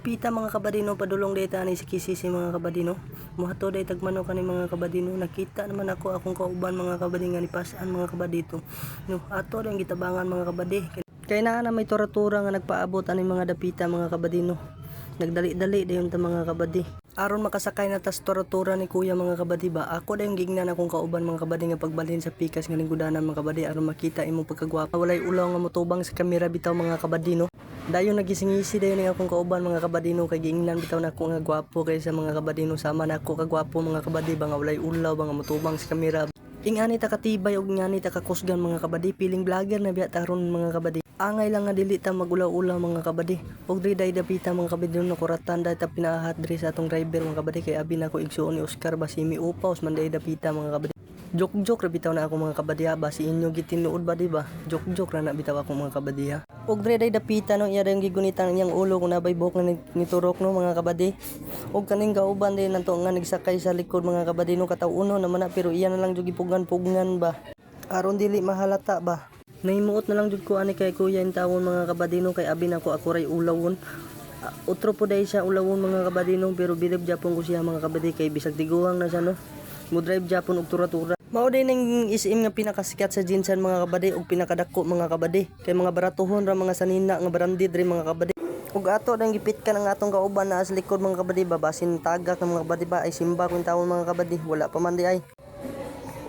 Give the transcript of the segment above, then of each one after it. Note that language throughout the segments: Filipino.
Pita mga kabadino, padulong dayta ni si Kisisi mga kabadino. Muhato day tagmano kani mga kabadino. Nakita naman ako akong kauban mga kabadi nga nipasaan mga kabadito. No, ato ang gitabangan mga kabadi. Kay naa na may tura-tura nga nagpaabot ani mga dapita mga kabadino. Nagdali-dali dayon ta mga kabadi. Aron makasakay na tas tura-tura ni kuya mga kabadi ba. Ako dayon gignan akong kauban mga kabadi nga pagbalhin sa pikas nga linggudanan mga kabadi aron makita imong pagkagwapa. Walay ulaw nga motubang sa kamera bitaw mga kabadino. Dayon nagisingisi dayon nga akong kauban mga kabadino kay giingnan bitaw na ako nga gwapo kaysa mga kabadino sama na ako kagwapo mga kabadi ba nga walay ulaw ba nga motubang sa kamera. Ingani ta katibay og ingani ta kakusgan mga kabadi, piling vlogger na biya taron mga kabadi. Angay lang nga dili ta magulaw-ulaw mga kabadi. Og diri day dapita mga kabadi no kuratan day ta pinahat diri sa atong driver mga kabadi kay abi na ko igsuon ni Oscar Basimi upaws man day dapita mga kabadi. Joke-joke ra bitaw na ako mga kabadiha ba si inyo gitinuod ba di ba? Joke-joke ra na bitaw ako mga kabadiha. Og dre day dapita no iya dayong gigunitan niyang ulo kung nabay buhok na niturok no mga kabadi. Og kaning kauban din nato nga nagsakay sa likod mga kabadi no kataw-uno naman na pero iya na lang jud gipugan-pugngan ba. Aron dili mahalata ba. Nahimuot na lang jud ko ani kay kuya in tawon mga kabadino kay abi nako ako ray ulawon. Utro po day siya ulawon mga kabadino pero bilib japon ko siya mga kabadi kay bisag tiguang na siya no. Mo drive japon og tura-tura. Mao din ning SM nga pinakasikat sa Jinsan mga kabadi og pinakadako mga kabadi kay mga baratuhon ra mga sanina nga branded rin mga kabadi. Ug ato dang gipitkan ang atong kauban na sa likod mga kabadi ba basin tagak ng mga kabadi ba ay simba kun tawon mga kabadi wala pa man di ay.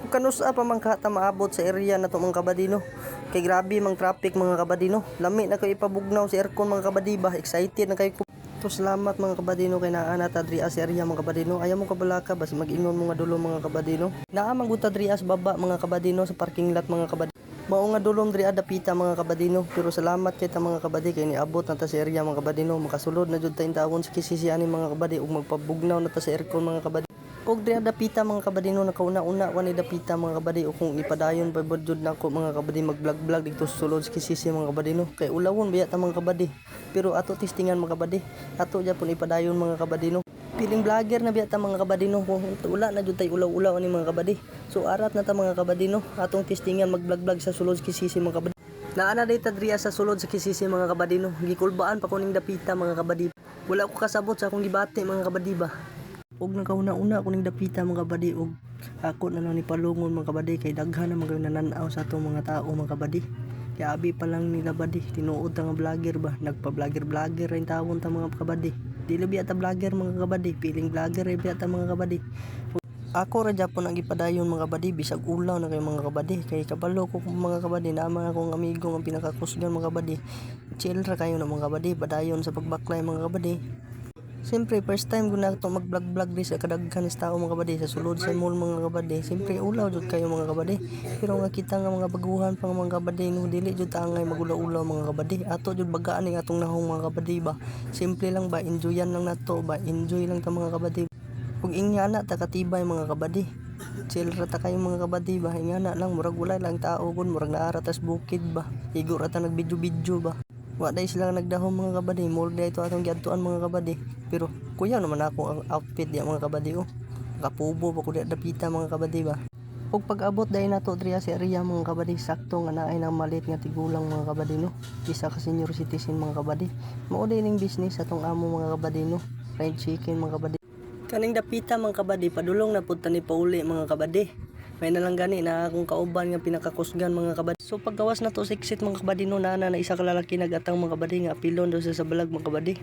Ug kanusa pa man ta maabot sa area nato mga kabadi no. Kay grabe mang traffic mga kabadi no. Lami na kay ipabugnaw si aircon mga kabadi ba excited na kay to salamat mga kabadino kay naa na ta diri as area mga kabadino ayaw mo kabalaka basi mag-ingon mo nga dulo mga kabadino naa man gud ta diri as baba mga kabadino sa parking lot mga kabadino mao nga dulom diri adapita mga kabadino pero salamat kay ta mga kabadi kay niabot na ta sa area mga kabadino makasulod na jud ta intawon sa kisisi ani mga kabadi ug magpabugnaw na ta sa aircon mga kabadi og diri adapita mga kabadino nakauna-una wani dapita mga kabadi ug kung ipadayon pa jud nako mga kabadi mag-vlog dito sa sulod sa kisisi mga kabadino kay ulawon biya ta mga kabadi pero ato testingan mga kabadi ato ja pun ipadayon mga kabadino piling vlogger na biya ta mga kabadino kung wala na jud tay ulaw-ulaw ani mga kabadi so arat na ta mga kabadino atong testingan mag-vlog sa sulod sa kisisi mga kabadi naa na dita diri sa sulod sa kisisi mga kabadino gikulbaan pa kuning dapita mga kabadi wala ko kasabot sa akong gibati mga kabadi ba og nakauna-una kuning dapita mga kabadi og ako na lang ni palungon mga kabadi kay daghan na mga nananaw sa atong mga tao mga kabadi kay abi pa lang nila badi tinuod ta nga vlogger ba nagpa-vlogger rin tawon ta mga kabadi dili biya ta vlogger mga kabadi piling vlogger rin biya ta mga kabadi ako ra japon ang gipadayon mga kabadi bisag ulaw na kay mga kabadi kay kabalo ko mga kabadi na mga akong amigo nga pinakakusgan mga kabadi chill ra kayo na mga kabadi padayon sa pagbaklay mga kabadi. Siyempre, first time ko na ito mag-vlog di sa kadaghan is tao mga kabady sa sulod sa mall mga kabady. Siyempre, ulaw jud kayo mga kabady. Pero nga kita nga mga baguhan pang mga kabady no dili jud tangay magulaw-ulaw mga kabady. Ato jud bagaan ning atong nahong mga kabady ba. Simple lang ba, enjoyan lang nato ba, enjoy lang ta mga kabady. Ug ingana ta katibay mga kabady. Chill ra ta kayo mga kabady ba. Ingana lang murag wala lang tao kun murag naara tas bukid ba. Igo ra ta nagvideo-video ba. Wa day sila nagdahom mga kabady, mall day ito atong giadtuan mga kabady. Pero kuya naman ako ang outfit diya mga kabady oh. Kapubo pa ko diya dapita mga kabady ba. Ug pag-abot day nato diri sa area mga kabady sakto nga naay nang malit nga tigulang mga kabady no. Isa ka senior citizen mga kabady. Mao day ning business atong amo mga kabady no. Fried chicken mga kabady. Kaning dapita mga kabady padulong na pud tani pauli mga kabady. May nalang gani na akong kauban nga pinakakusgan mga kabady. So paggawas na to siksit mga kabady no na isa ka lalaki nagatang mga kabady nga apilon do sa balag mga kabady.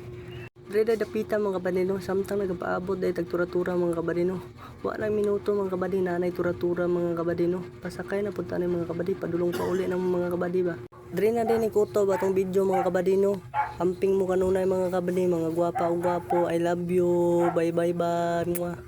Dre dapita mga kabady no samtang nagapaabot day tagtura-tura mga kabady no. Wa lang minuto mga kabady nanay tura-tura mga kabady no. Pasakay na pud tani mga kabady padulong pa uli ng mga kabady ba. Dre na din ikuto batong video mga kabady no. Amping mo kanunay mga kabady mga gwapa ug gwapo. I love you. Bye bye bye.